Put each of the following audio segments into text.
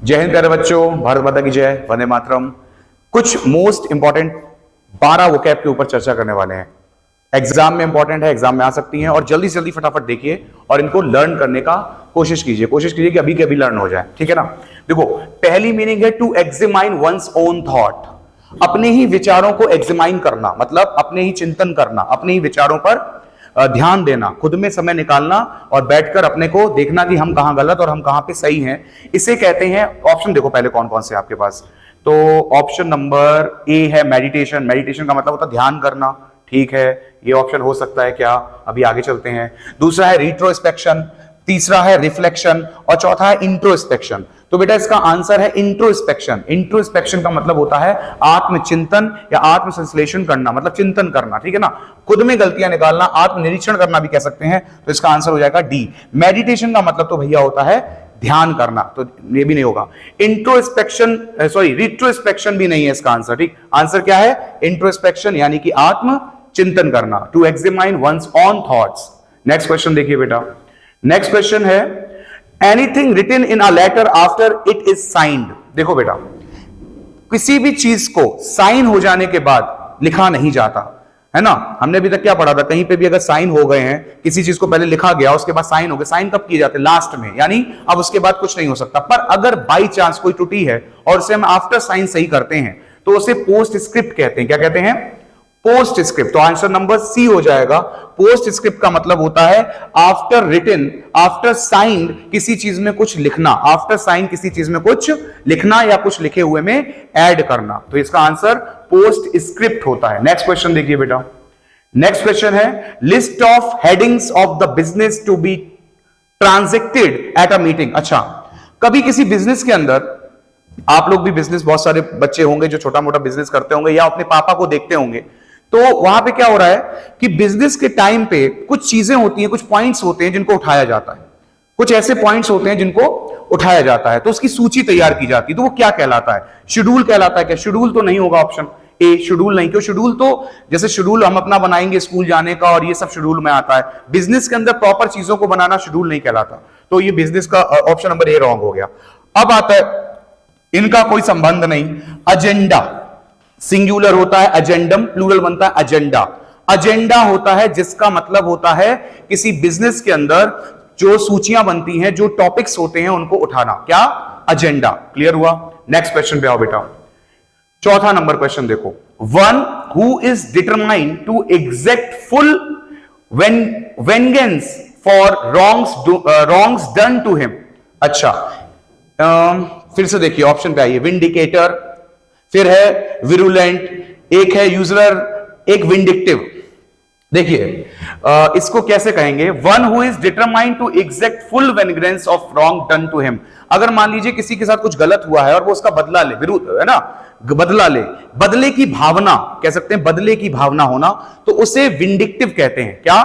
जय हिंद प्यारे बच्चों, भारत माता की जय, वंदे मातरम। कुछ मोस्ट इंपॉर्टेंट 12 वोकैब के ऊपर चर्चा करने वाले हैं। एग्जाम में इंपॉर्टेंट है, एग्जाम में आ सकती हैं और जल्दी से जल्दी फटाफट देखिए और इनको लर्न करने का कोशिश कीजिए कि अभी के अभी लर्न हो जाए, ठीक है ना। देखो, पहली मीनिंग है to examine one's own thought, अपने ही विचारों को एग्जामाइन करना, मतलब अपने ही चिंतन करना, अपने ही विचारों पर ध्यान देना, खुद में समय निकालना और बैठकर अपने को देखना कि हम कहां गलत और हम कहां पे सही हैं। इसे कहते हैं, ऑप्शन देखो पहले कौन कौन से आपके पास। तो ऑप्शन नंबर ए है मेडिटेशन। मेडिटेशन का मतलब होता है ध्यान करना, ठीक है, ये ऑप्शन हो सकता है क्या, अभी आगे चलते हैं। दूसरा है रिट्रोस्पेक्शन, तीसरा है रिफ्लेक्शन और चौथा है इंट्रोस्पेक्शन। तो बेटा इसका आंसर है इंट्रोस्पेक्शन। इंट्रोस्पेक्शन का मतलब होता है आत्मचिंतन या आत्मसंश्लेषण करना, मतलब चिंतन करना, ठीक है ना, खुद में गलतियां निकालना, आत्मनिरीक्षण करना भी कह सकते हैं। तो इसका आंसर हो जाएगा डी। मेडिटेशन का मतलब तो भैया होता है ध्यान करना, तो ये भी नहीं होगा। इंट्रोस्पेक्शन रिट्रोस्पेक्शन भी नहीं है इसका आंसर, ठीक। आंसर क्या है? इंट्रोस्पेक्शन यानी कि आत्म चिंतन करना, to examine one's own thoughts. Next question देखिए बेटा। नेक्स्ट क्वेश्चन है anything written in a letter after it is signed. देखो बेटा, किसी भी चीज को साइन हो जाने के बाद लिखा नहीं जाता है ना। हमने अभी तक क्या पढ़ा था, कहीं पे भी अगर साइन हो गए हैं, किसी चीज को पहले लिखा गया उसके बाद साइन हो गए, साइन कब किए जाते हैं? लास्ट में, यानी अब उसके बाद कुछ नहीं हो सकता। पर अगर बाई चांस कोई त्रुटि है और उसे हम आफ्टर साइन सही करते हैं तो उसे पोस्ट स्क्रिप्ट कहते हैं। क्या कहते हैं? Post script. तो आंसर नंबर सी हो जाएगा। पोस्ट स्क्रिप्ट का मतलब होता है आफ्टर रिटन, आफ्टर साइंड किसी चीज में कुछ लिखना, आफ्टर साइन किसी चीज में कुछ लिखना या कुछ लिखे हुए में ऐड करना। तो इसका आंसर पोस्ट स्क्रिप्ट होता है। नेक्स्ट क्वेश्चन देखिए बेटा। नेक्स्ट क्वेश्चन है list of headings of the business to be transacted at a meeting. अच्छा, कभी किसी बिजनेस के अंदर, आप लोग भी बिजनेस, बहुत सारे बच्चे होंगे जो छोटा मोटा बिजनेस करते होंगे या अपने पापा को देखते होंगे, तो वहां पे क्या हो रहा है कि बिजनेस के टाइम पे कुछ चीजें होती हैं, कुछ पॉइंट्स होते हैं जिनको उठाया जाता है, कुछ ऐसे पॉइंट्स होते हैं जिनको उठाया जाता है, तो उसकी सूची तैयार की जाती है। तो वो क्या कहलाता है? शेड्यूल कहलाता है क्या? शेड्यूल तो नहीं होगा, ऑप्शन ए शेड्यूल नहीं। क्यों? शेड्यूल तो जैसे शेड्यूल हम अपना बनाएंगे स्कूल जाने का और ये सब शेड्यूल में आता है, बिजनेस के अंदर प्रॉपर चीजों को बनाना शेड्यूल नहीं कहलाता। तो ये बिजनेस का ऑप्शन नंबर ए रॉन्ग हो गया। अब आता है, इनका कोई संबंध नहीं। एजेंडा सिंगुलर होता है, एजेंडम प्लूरल बनता है एजेंडा। एजेंडा होता है जिसका मतलब होता है किसी बिजनेस के अंदर जो सूचियां बनती हैं, जो टॉपिक्स होते हैं उनको उठाना, क्या? एजेंडा। क्लियर हुआ? नेक्स्ट क्वेश्चन पे आओ बेटा। चौथा नंबर क्वेश्चन देखो। One who is determined to exact full vengeance for wrongs done to him. अच्छा, फिर से देखिए, ऑप्शन पे आइए। विंडिकेटर, फिर है विरुलेंट, एक है यूजरर, एक विंडिक्टिव। देखिए इसको कैसे कहेंगे? One who is determined to exact full vengeance of wrong done to him. अगर मान लीजिए किसी के साथ कुछ गलत हुआ है और वो उसका बदला ले, विरुद्ध है ना, बदला ले, बदले की भावना कह सकते हैं, बदले की भावना होना, तो उसे विंडिक्टिव कहते हैं। क्या?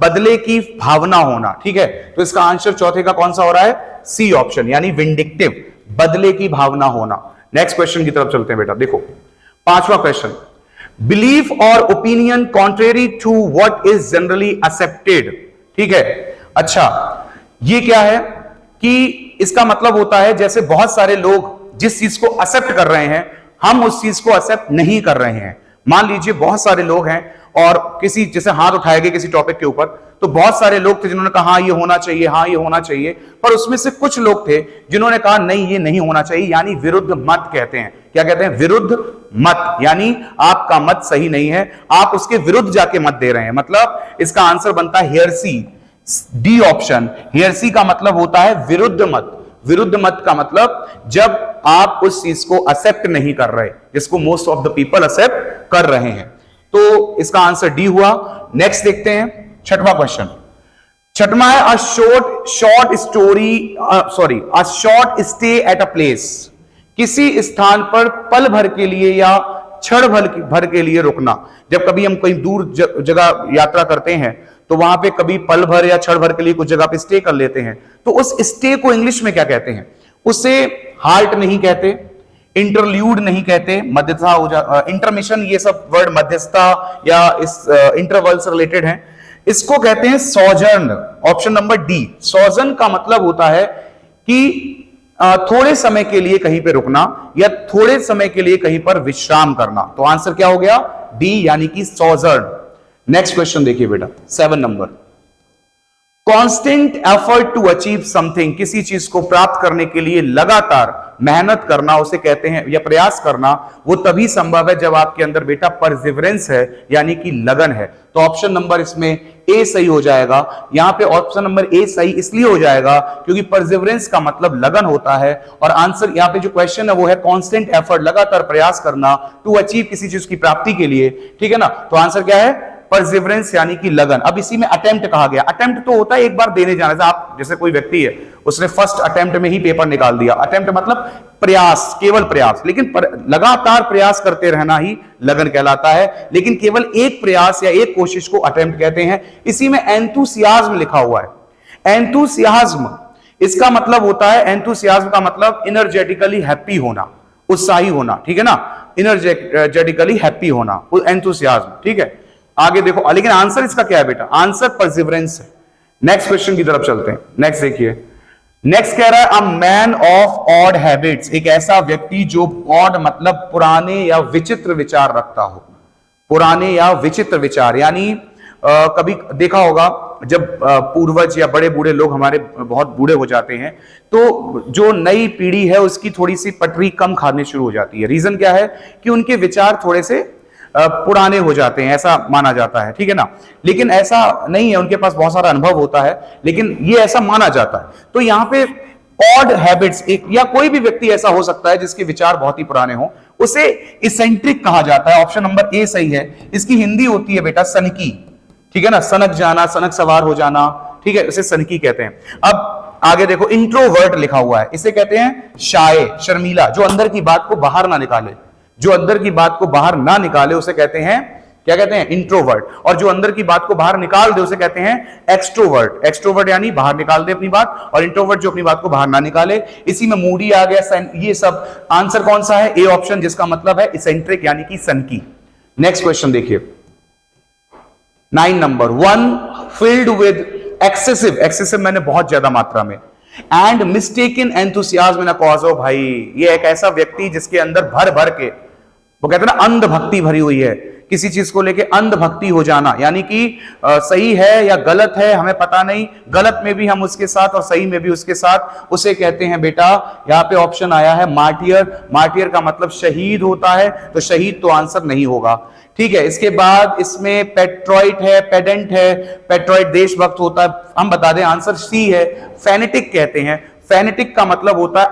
बदले की भावना होना, ठीक है। तो इसका आंसर चौथे का कौन सा हो रहा है? सी ऑप्शन, यानी विंडिक्टिव, बदले की भावना होना। नेक्स्ट क्वेश्चन की तरफ चलते हैं बेटा। देखो पांचवा क्वेश्चन, बिलीफ और opinion contrary to what is generally accepted. ठीक है। अच्छा, ये क्या है कि इसका मतलब होता है जैसे बहुत सारे लोग जिस चीज को एक्सेप्ट कर रहे हैं, हम उस चीज को एक्सेप्ट नहीं कर रहे हैं। मान लीजिए बहुत सारे लोग हैं और किसी, जैसे हाथ उठाए गए किसी टॉपिक के ऊपर, तो बहुत सारे लोग थे जिन्होंने कहा हाँ ये होना चाहिए, हाँ ये होना चाहिए, पर उसमें से कुछ लोग थे जिन्होंने कहा नहीं ये नहीं होना चाहिए, यानी विरुद्ध मत कहते हैं। क्या कहते हैं? विरुद्ध मत, यानी आपका मत सही नहीं है, आप उसके विरुद्ध जाके मत दे रहे हैं। मतलब इसका आंसर बनता है हेयरसी, डी ऑप्शन। हेयरसी का मतलब होता है विरुद्ध मत। विरुद्ध मत का मतलब जब आप उस चीज को एक्सेप्ट नहीं कर रहे, जिसको most of the people accept कर रहे हैं। तो इसका आंसर डी हुआ। नेक्स्ट देखते हैं छठवां क्वेश्चन। छठवां है a short stay at a place. किसी स्थान पर पल भर के लिए या क्षण भर के लिए रुकना। जब कभी हम कहीं दूर जगह यात्रा करते हैं तो वहां पे कभी पल भर या क्षण भर के लिए कुछ जगह पे स्टे कर लेते हैं, तो उस स्टे को इंग्लिश में क्या कहते हैं? उसे हाल्ट नहीं कहते, इंटरल्यूड नहीं कहते, मध्यस्थता हो जा, इंटरमिशन, ये सब वर्ड मध्यस्थता या इस इंटरवल से रिलेटेड हैं। इसको कहते हैं सॉजर्न, ऑप्शन नंबर डी। सॉजर्न का मतलब होता है कि थोड़े समय के लिए कहीं पे रुकना या थोड़े समय के लिए कहीं पर विश्राम करना। तो आंसर क्या हो गया? डी, यानी कि सोजर्न। नेक्स्ट क्वेश्चन देखिए बेटा, 7 number. Constant effort to achieve something, किसी चीज को प्राप्त करने के लिए लगातार मेहनत करना उसे कहते हैं, या प्रयास करना, वो तभी संभव है जब आपके अंदर बेटा परसिवरेंस है, यानी कि लगन है। तो ऑप्शन नंबर इसमें ए सही हो जाएगा। यहां पे ऑप्शन नंबर ए सही इसलिए हो जाएगा क्योंकि परसिवरेंस का मतलब लगन होता है, और आंसर यहां पे जो क्वेश्चन है वो है कांस्टेंट एफर्ट, लगातार प्रयास करना, टू अचीव, किसी चीज की प्राप्ति के लिए, ठीक है ना। तो आंसर क्या है? परसिवरेंस, यानी कि लगन। अब इसी में अटेम्प्ट कहा गया। अटेम्प्ट तो होता है एक बार देने जाना, आप जैसे कोई व्यक्ति है उसने फर्स्ट अटेम्प्ट में ही पेपर निकाल दिया, अटेम्प्ट मतलब प्रयास, केवल प्रयास, लेकिन लगातार प्रयास करते रहना ही लगन कहलाता है। लेकिन केवल एक प्रयास या एक कोशिश को अटेम्प्ट कहते हैं। इसी में एंथुसियाज्म लिखा हुआ है। एंथुसियाज्म, इसका मतलब होता है, एंथुसियाज्म का मतलब एनर्जेटिकली हैप्पी होना, उत्साही होना, ठीक है ना, एनर्जेटिकली हैप्पी होना, एंथुसियाज्म, ठीक है। आगे देखो, लेकिन आंसर इसका क्या है बेटा? आंसर परसिवरेंस है। नेक्स्ट क्वेश्चन की तरफ चलते हैं। नेक्स्ट देखिए, नेक्स्ट कह रहा है a man of odd habits, एक ऐसा व्यक्ति जो ऑड मतलब पुराने या विचित्र विचार रखता हो। पुराने या विचित्र विचार, यानी कभी देखा होगा जब पूर्वज या बड़े बूढ़े लोग हमारे बहुत बूढ़े हो जाते हैं तो जो नई पीढ़ी है उसकी थोड़ी सी पटरी कम खाने शुरू हो जाती है। रीजन क्या है? कि उनके विचार थोड़े से पुराने हो जाते हैं, ऐसा माना जाता है, ठीक है ना। लेकिन ऐसा नहीं है, उनके पास बहुत सारा अनुभव होता है, लेकिन ये ऐसा माना जाता है। तो यहां पे ऑड हैबिट्स, एक या कोई भी व्यक्ति ऐसा हो सकता है जिसके विचार बहुत ही पुराने हो, उसे इसेंट्रिक कहा जाता है। ऑप्शन नंबर ए सही है। इसकी हिंदी होती है बेटा सनकी, ठीक है ना, सनक जाना, सनक सवार हो जाना, ठीक है, इसे सनकी कहते हैं। अब आगे देखो, इंट्रोवर्ट लिखा हुआ है, इसे कहते हैं शाय, शर्मीला, जो अंदर की बात को बाहर ना निकाले, जो अंदर की बात को बाहर ना निकाले उसे कहते हैं, क्या कहते हैं? इंट्रोवर्ट। और जो अंदर की बात को बाहर निकाल दे उसे कहते हैं एक्सट्रोवर्ट। एक्सट्रोवर्ट यानी बाहर निकाल दे अपनी बात, और इंट्रोवर्ट जो अपनी बात को बाहर ना निकाले। इसी में मूडी आ गया, ये सब। आंसर कौन सा है? ए ऑप्शन, जिसका मतलब है इसेंट्रिक, यानी कि सनकी। नेक्स्ट क्वेश्चन देखिए, 9 number. One filled with excessive, excessive मैंने बहुत ज्यादा मात्रा में, and mistaken enthusiasm in a cause. Of भाई, ये एक ऐसा व्यक्ति जिसके अंदर भर भर के, वो कहते हैं ना, अंध भक्ति भरी हुई है, किसी चीज को लेके अंध भक्ति हो जाना, यानी कि सही है या गलत है हमें पता नहीं, गलत में भी हम उसके साथ और सही में भी उसके साथ, उसे कहते हैं बेटा, यहां पे ऑप्शन आया है मार्टियर। मार्टियर का मतलब शहीद होता है, तो शहीद तो आंसर नहीं होगा, ठीक है। इसके बाद इसमें पेट्रॉइट है, पेडेंट है, पेट्रॉइट देशभक्त होता है, हम बता दें आंसर सी है। फेनेटिक कहते हैं, फेनेटिक का मतलब होता है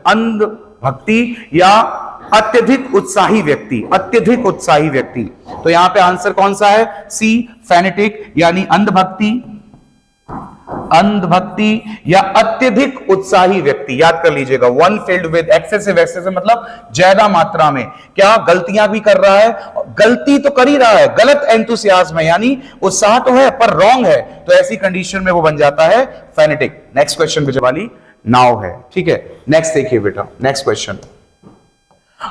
अंध भक्ति या अत्यधिक उत्साही व्यक्ति, अत्यधिक उत्साही व्यक्ति। तो यहां पे आंसर कौन सा है? सी, फेनेटिक, यानी अंधभक्ति, अंधभक्ति या अत्यधिक उत्साही व्यक्ति। याद कर लीजिएगा, one filled with excessive, excessive मतलब ज्यादा मात्रा में, क्या गलतियां भी कर रहा है, गलती तो कर ही रहा है, गलत एंथुसियाज्म है, यानी उत्साह तो है पर रॉन्ग है, तो ऐसी कंडीशन में वो बन जाता है फेनेटिक। नेक्स्ट क्वेश्चन पे वाली नाउ है, ठीक है। नेक्स्ट देखिए बेटा, नेक्स्ट क्वेश्चन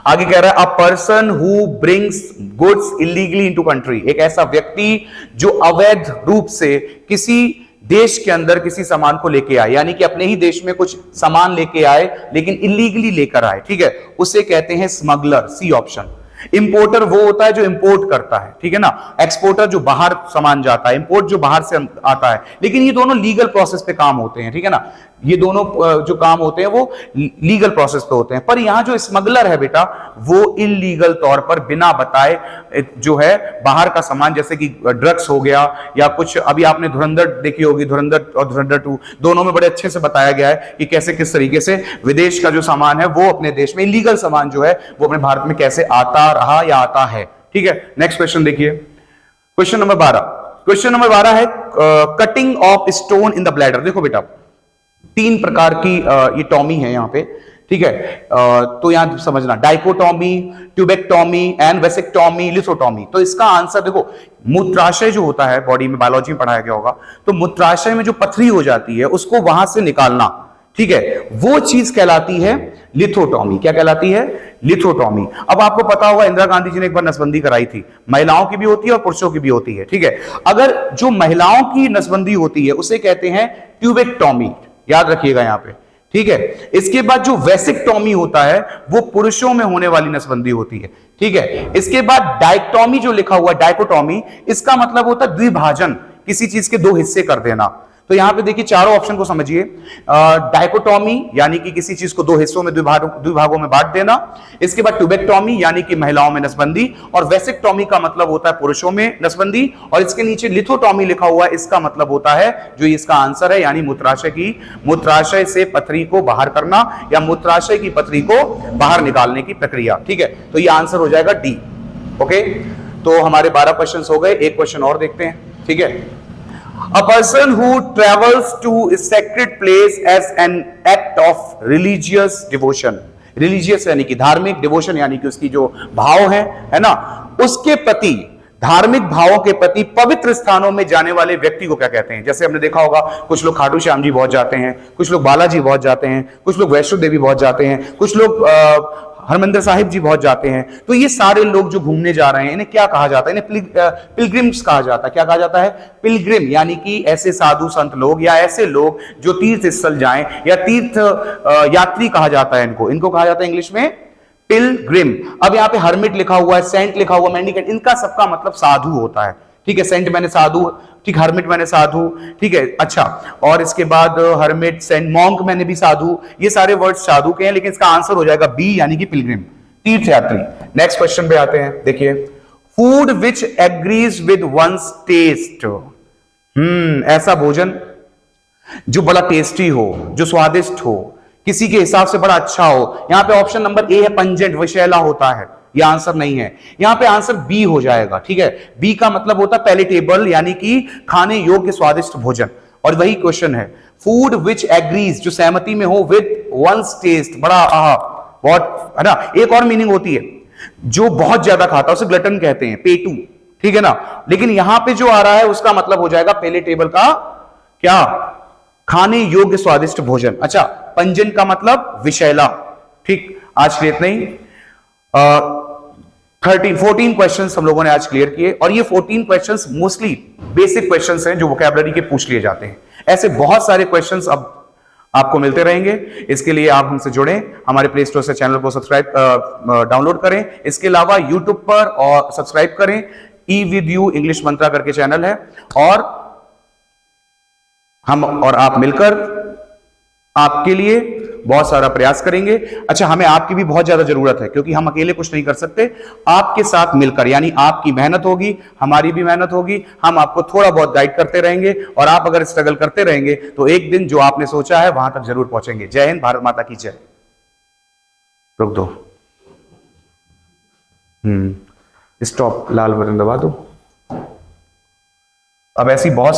आगे कह रहा है a person who brings goods illegally into country, एक ऐसा व्यक्ति जो अवैध रूप से किसी देश के अंदर किसी सामान को लेके आए, यानी कि अपने ही देश में कुछ सामान लेके आए लेकिन इलीगली लेकर आए, ठीक है, उसे कहते हैं स्मगलर। C option. इंपोर्टर वो होता है जो इंपोर्ट करता है, ठीक है ना। एक्सपोर्टर जो बाहर सामान जाता है, इंपोर्ट जो बाहर से आता है। लेकिन ये दोनों लीगल प्रोसेस पे काम होते हैं, ठीक है ना। ये दोनों जो काम होते हैं वो लीगल प्रोसेस पे होते हैं। पर यहां जो स्मगलर है बेटा, वो इलीगल तौर पर बिना बताए जो है बाहर का सामान, जैसे कि ड्रग्स हो गया या कुछ, अभी आपने धुरंधर देखी होगी, धुरंधर और धुरंधर 2 दोनों में बड़े अच्छे से बताया गया है कि कैसे किस तरीके से विदेश का जो सामान है वो अपने देश में, इलीगल सामान जो है वो अपने भारत में कैसे आता रहा या आता है, ठीक है। नेक्स्ट क्वेश्चन देखिए, क्वेश्चन नंबर 12। क्वेश्चन नंबर 12 है cutting of stone in the bladder. देखो बेटा, 3 प्रकार की ये टॉमी है यहाँ पे, ठीक है। तो यहां समझना, डाइकोटॉमी, ट्यूबेक्टॉमी एंड वेसेक्टॉमी, लिथोटॉमी। तो इसका आंसर देखो, मूत्राशय जो होता है, बॉडी में बायोलॉजी में पढ़ाया गया होगा, तो मूत्राशय में जो पथरी हो जाती है उसको वहां से निकालना, ठीक है, वो चीज कहलाती है लिथोटॉमी। क्या कहलाती है? लिथोटॉमी। अब आपको पता होगा इंदिरा गांधी जी ने एक बार नसबंदी कराई थी, महिलाओं की भी होती है और पुरुषों की भी होती है, ठीक है। अगर जो महिलाओं की नसबंदी होती है उसे कहते हैं ट्यूबेक्टॉमी, याद रखिएगा यहां पे, ठीक है। इसके बाद जो वेसिक्टोमी होता है वो पुरुषों में होने वाली नसबंदी होती है, ठीक है। इसके बाद डायक्टोमी जो लिखा हुआ, डायकोटोमी, इसका मतलब होता है द्विभाजन, किसी चीज के दो हिस्से कर देना। तो यहां पे देखिए चारों ऑप्शन को समझिए। डायकोटोमी यानी कि किसी चीज को दो हिस्सों में, द्विभागों में बांट देना। इसके बाद ट्यूबेक्टोमी यानी कि महिलाओं में नसबंदी, और वेसिक्टोमी का मतलब होता है पुरुषों में नसबंदी। और इसके नीचे लिथोटोमी लिखा हुआ है, इसका मतलब होता है जो इसका आंसर है, यानी मूत्राशय से पथरी को बाहर करना या मूत्राशय की पथरी को बाहर निकालने की प्रक्रिया, ठीक है। तो ये आंसर हो जाएगा डी। ओके, तो हमारे 12 क्वेश्चन हो गए। एक क्वेश्चन और देखते हैं, ठीक है। A person who travels to a sacred place as an act of religious devotion, religious यानी कि धार्मिक, devotion यानी कि उसकी जो भाव है ना, उसके प्रति, धार्मिक भावों के प्रति पवित्र स्थानों में जाने वाले व्यक्ति को क्या कहते हैं? जैसे हमने देखा होगा, कुछ लोग खाटू श्याम जी बहुत जाते हैं, कुछ लोग बालाजी बहुत जाते हैं, कुछ लोग वैष्णो देवी बहुत जाते हैं, कुछ लोग हरमंदिर साहिब जी बहुत जाते हैं। तो ये सारे लोग जो घूमने जा रहे हैं, इन्हें क्या कहा जाता है? इन्हें पिलग्रिम्स कहा जाता है। क्या कहा जाता है? पिलग्रिम, यानी कि ऐसे साधु संत लोग या ऐसे लोग जो तीर्थ स्थल जाएं, या तीर्थ यात्री कहा जाता है इनको कहा जाता है इंग्लिश में पिलग्रिम। अब यहाँ पे हर्मिट लिखा हुआ है, सेंट लिखा हुआ, मेंडिकेंट, इनका सबका मतलब साधु होता है, ठीक है। सेंट मैंने साधु, ठीक, हर्मिट मैंने साधु, ठीक है। अच्छा, और इसके बाद हर्मिट, सेंट, मॉन्क मैंने भी साधु, ये सारे वर्ड साधु के हैं, लेकिन इसका आंसर हो जाएगा बी, यानी कि पिलग्रिम, तीर्थयात्री। नेक्स्ट क्वेश्चन पे आते हैं, देखिए। Food which agrees with one's taste, ऐसा भोजन जो बड़ा टेस्टी हो, जो स्वादिष्ट हो, किसी के हिसाब से बड़ा अच्छा हो। यहां पे ऑप्शन नंबर ए है पंजेंट, विषैला होता है, यह आंसर नहीं है। यहां पे आंसर बी हो जाएगा, ठीक है। बी का मतलब होता है पैलेटेबल, यानी कि खाने योग्य स्वादिष्ट भोजन। और वही क्वेश्चन है, फूड विच एग्रीज, जो सहमति में हो, विद वंस टेस्ट, बड़ा बहुत, है ना। एक और मीनिंग होती है, जो बहुत ज्यादा खाता है उसे ग्लटन कहते हैं, पेटू, ठीक है ना। लेकिन यहां पे जो आ रहा है उसका मतलब हो जाएगा पैलेटेबल का क्या? खाने योग्य स्वादिष्ट भोजन। अच्छा, पंजेंट का मतलब विषैला, ठीक। आज के लिए इतना ही। 14 क्वेश्चंस हम लोगों ने आज क्लियर किए, और ये 14 क्वेश्चंस मोस्टली बेसिक क्वेश्चंस हैं जो वोकैबुलरी के पूछ लिए जाते हैं। ऐसे बहुत सारे क्वेश्चंस अब आपको मिलते रहेंगे। इसके लिए आप हमसे जुड़ें, हमारे प्ले स्टोर से चैनल को डाउनलोड करें। इसके अलावा यूट्यूब पर और सब्सक्राइब करें, ई विद यू इंग्लिश मंत्रा करके चैनल है, और हम और आप मिलकर आपके लिए बहुत सारा प्रयास करेंगे। अच्छा, हमें आपकी भी बहुत ज्यादा जरूरत है, क्योंकि हम अकेले कुछ नहीं कर सकते। आपके साथ मिलकर, यानी आपकी मेहनत होगी, हमारी भी मेहनत होगी, हम आपको थोड़ा बहुत गाइड करते रहेंगे, और आप अगर स्ट्रगल करते रहेंगे तो एक दिन जो आपने सोचा है वहां तक जरूर पहुंचेंगे। जय हिंद, भारत माता की जय। रुक दो, स्टॉप, लाल बटन दबा दो। अब ऐसी बहुत